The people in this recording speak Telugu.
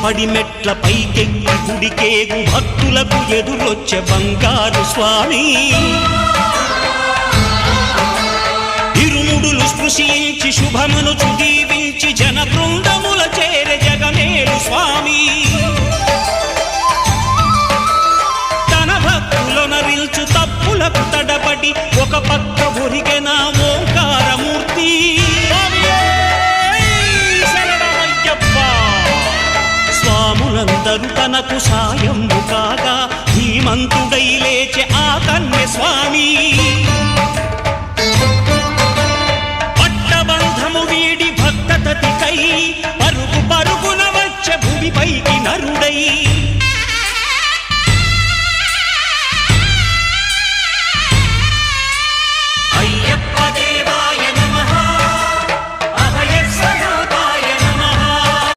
పడిమెట్ల పైకెక్కి గుడికేగు భక్తులకు ఎదురొచ్చే బంగారు స్వామి ఇరుముడులు స్పృశించి శుభమనుచు దీవించి జన బృందముల చేరే జగమేలు స్వామి తన భక్తులొనరిల్చు తప్పులకు తడబడి ఒక పక్క ఒరిగెన ఓంకారమూర్తి స్వాములందరూ తనకు సాయము కాగా ధీమంతుడై లేచే ఆ కన్య స్వామి పట్టబంధము వీడి భక్తతతికై పరుగు పరుగున వచ్చే భూమిపై